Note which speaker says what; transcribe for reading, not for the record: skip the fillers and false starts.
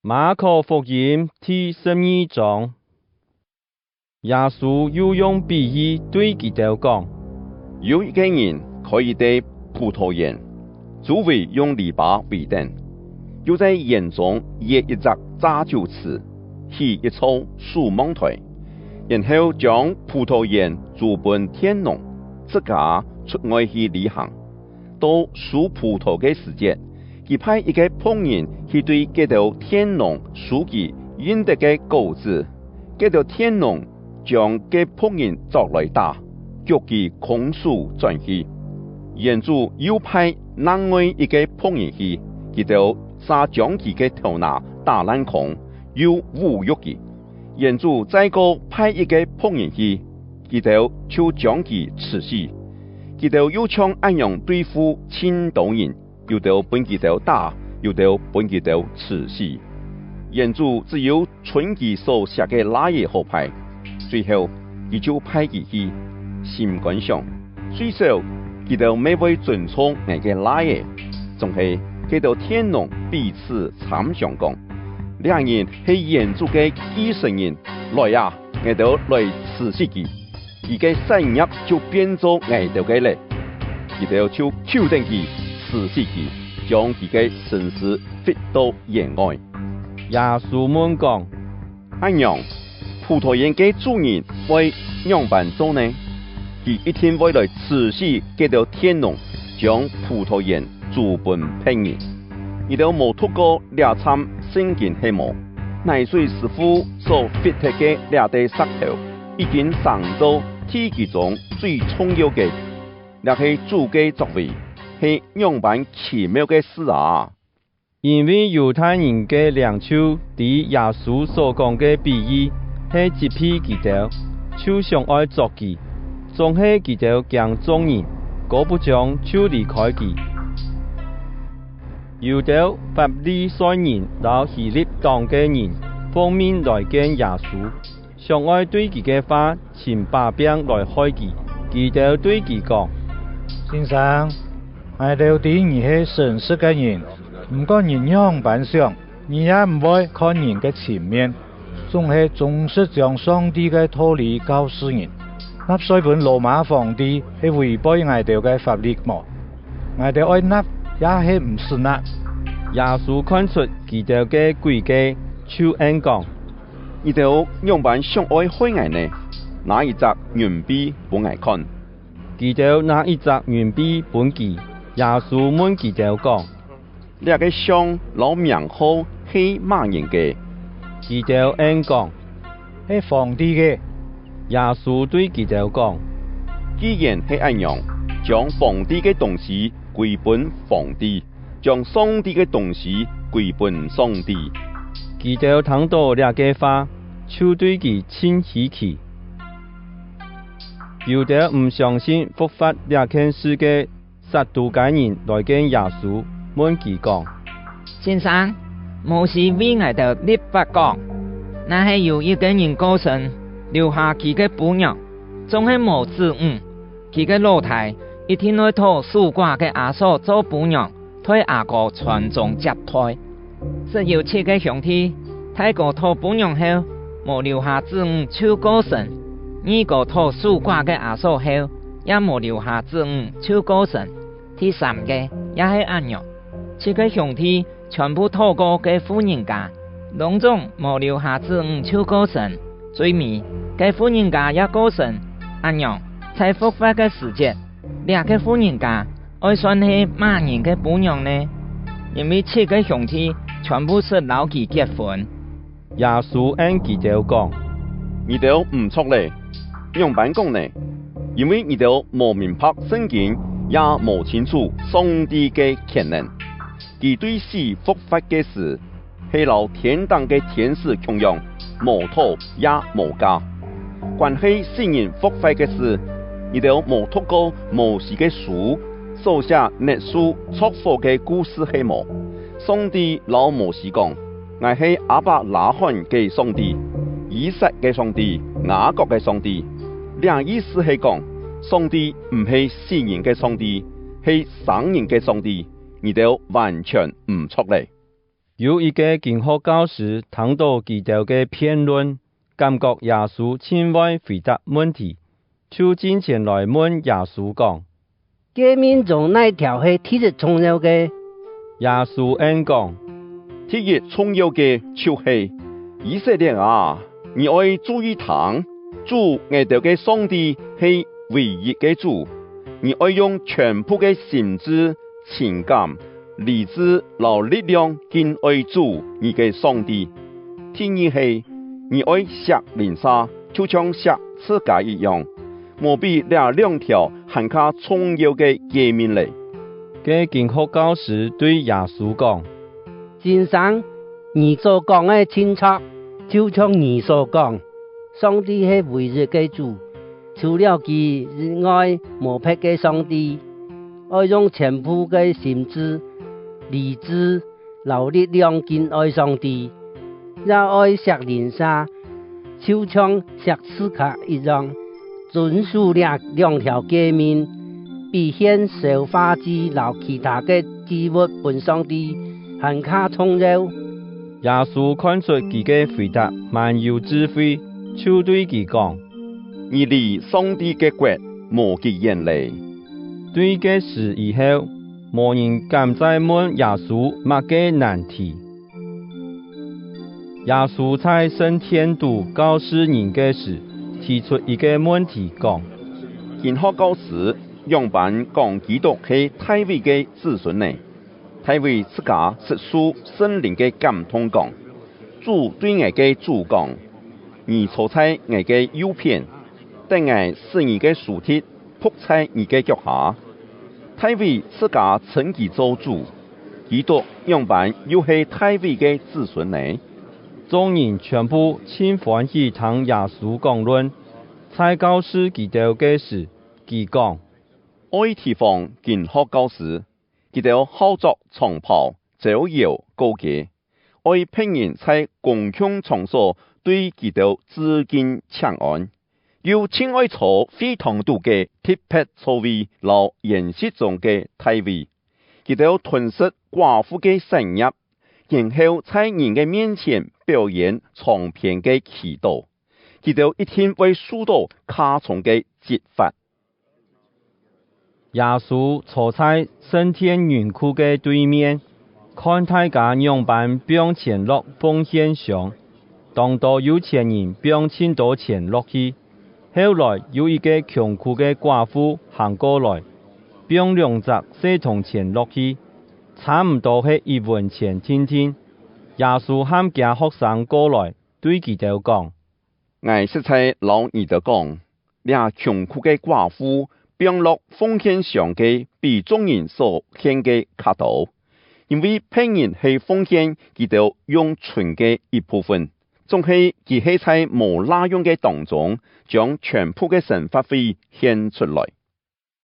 Speaker 1: 马可福音第12章，耶稣又用比喻对佢哋講：
Speaker 2: 有一個人可以對葡萄園，周圍用籬笆圍頂，又在園中設一隻榨酒池，起一簇樹芒台，然後將葡萄園租本天農，自家出外去旅行。到數葡萄嘅時節，佢派一個僕人去對嗰條天農數佢應得嘅果子，嗰條天農將嗰僕人抓來打，叫佢空手轉去。園主又派另外一個僕人去，佢就殺將佢嘅頭拿打爛空，又侮辱佢。園主再個派一個僕人去，佢就將佢刺死。佢哋又像咁樣對付千多人，又到本佢哋打，又到本佢哋刺死。園主只有存佢所寫嘅那嘢後派，最後佢就派佢去。心感想，最少佢哋未會遵從我嘅那嘢，仲係佢哋天農彼此參相講，兩人係園主嘅繼承人，來呀，我哋來刺死佢。佢嘅產業就變做外頭嘅咧，佢哋就扣定佢，刺死佢，將佢嘅身屍發到野外。
Speaker 1: 耶穌問講：
Speaker 2: 咁樣，葡萄園嘅主人會樣辦做呢？佢一天會來刺死嗰條天農，將葡萄園租本平人。佢哋冇讀過兩參聖經係冇，乃水師傅所發出嘅兩塊石頭，已經上到天其中最重要嘅，那係主嘅作為，係樣辦奇妙嘅事啊！
Speaker 1: 因為猶太人嘅領袖對耶穌所講嘅比喻係責備佢哋，就想愛作佢，總係佢哋驚眾人，果不將就離開佢。有啲法利賽人和希律黨嘅人奉命來見耶穌。想愛對佢嘅話，請把柄來開佢。佢就對佢講：
Speaker 3: 先生，我哋對你係誠實嘅人，唔過人樣扮相，你也唔會看人嘅前面，總係總是將上帝嘅道理告訴人。納稅本羅馬皇帝係違背我哋嘅法律麼？我哋愛納也係唔是納。
Speaker 1: 耶穌看出佢哋嘅詭計，就應講：
Speaker 2: 你哋樣辦想愛開眼呢？拿一隻銀幣本眼看。
Speaker 1: 佢哋拿一隻銀幣本佢，耶穌問佢哋講：
Speaker 2: 呢個像老名號係乜人嘅？
Speaker 1: 佢哋應講：
Speaker 3: 係皇帝嘅。
Speaker 1: 耶穌對佢哋講：
Speaker 2: 既然係咁樣，將皇帝嘅東西歸本皇帝，將上帝嘅東西歸本上帝。
Speaker 1: 佢哋聽到呢個話，就對佢親喜氣。有啲唔相信復活呢件事嘅撒都該人來見耶穌，問佢講：
Speaker 4: 先生，摩西為我哋立法講，那係有一個人過身，留下佢嘅婦娘，總係無子女，佢嘅老太一天會討蘇寡嘅阿嫂做婦娘，推阿哥傳宗接代。只有7個兄弟，大哥討婦娘後，無留下子女就過身；二個討蘇寡嘅阿嫂後，也無留下子女就過身；第三個也係咁樣。7個兄弟全部討過嘅婦人家，攏總無留下子女就過身。最尾嘅婦人家也過身，咁樣在復活嘅時節，兩個婦人家愛算係乜人嘅婦娘呢？因為7個兄弟全部是老佢結婚。
Speaker 1: 耶穌應佢哋講：
Speaker 2: 你哋唔錯咧，樣辦講呢？因為你哋冇明白聖經，也冇清楚上帝嘅權能。佢對死復活嘅事，係留天堂嘅天使同樣，無土也無家。關係死人復活嘅事，你哋冇讀過摩西嘅書，所寫歷史祝福嘅故事係冇。上帝老摩西講：我係亞伯拉罕嘅上帝、以撒嘅上帝、雅各嘅上帝。兩意思係講，上帝唔係死人嘅上帝，係生人嘅上帝。你哋完全唔錯咧。
Speaker 1: 有一个经学教师听到基督的辩论，感觉耶稣千万回答问题，就进前来问耶稣讲：
Speaker 5: 诫命中哪条是特别重要的？
Speaker 1: 耶稣恩讲：
Speaker 2: 特别重要嘅就是以色列啊，你要注意聽，主我哋嘅上帝係唯一嘅主，你要用全部嘅心智、情感、理智、力量敬愛主你嘅上帝。第二係你要錫鄰舍，就像錫自家一樣，無比這兩條更加重要嘅誡命嚟。
Speaker 1: 嘅經學教師對耶穌講：
Speaker 5: 先生，你所講嘅清楚，就像你所講，上帝係唯一嘅主，除了佢以外無別嘅上帝，要用全部嘅心智、理智、力量敬愛上帝，也愛錫鄰舍，就像錫自家一樣，遵守這兩條誡命，比獻燒花枝留其他嘅祭物本上帝更加重要。
Speaker 1: 耶穌看出佢嘅回答蠻有智慧，就對佢講：
Speaker 2: 你離上帝嘅國無幾遠嚟。
Speaker 1: 對嘅事以後，無人敢再問耶穌乜嘅難題。耶穌在升天度教示人嘅時，提出一個問題講：
Speaker 2: 經學教師樣板講基督係大衛嘅子孫呢？大衛自家是屬聖靈嘅感動講，主對我嘅主講：你坐在我嘅右邊，等我使你嘅屍體仆在你嘅腳下。大衛自家稱佢做主，基督樣板又係大衛嘅子孫呢？
Speaker 1: 眾人全部真歡喜聽耶穌講論，在教示基督嘅時，佢講：
Speaker 2: 愛地方經學教師，基督好作長袍，招搖高潔，愛聘人在公共場所對基督致敬請安，又親愛坐非常多嘅特別座位，留筵席中嘅大位，基督吞食寡婦嘅產業，然後在人嘅面前表演長篇嘅祈禱，基督一天會受到卡重嘅責罰。
Speaker 1: 耶穌坐在升天雲庫嘅對面，看大家樣板並錢落奉獻上，當到有錢人並錢多錢落去。後來有一個窮苦嘅寡婦行過來，並兩隻四銅錢落去，差唔多係1文錢天天。耶穌喊家學生過來，對佢哋講：
Speaker 2: 我實在老你哋講，倆窮苦嘅寡婦並落奉獻上嘅比眾人所獻嘅較多，因為聘人係奉獻佢哋用存嘅一部分，仲係佢係在無拉用嘅當中，將全部嘅神發揮獻出來。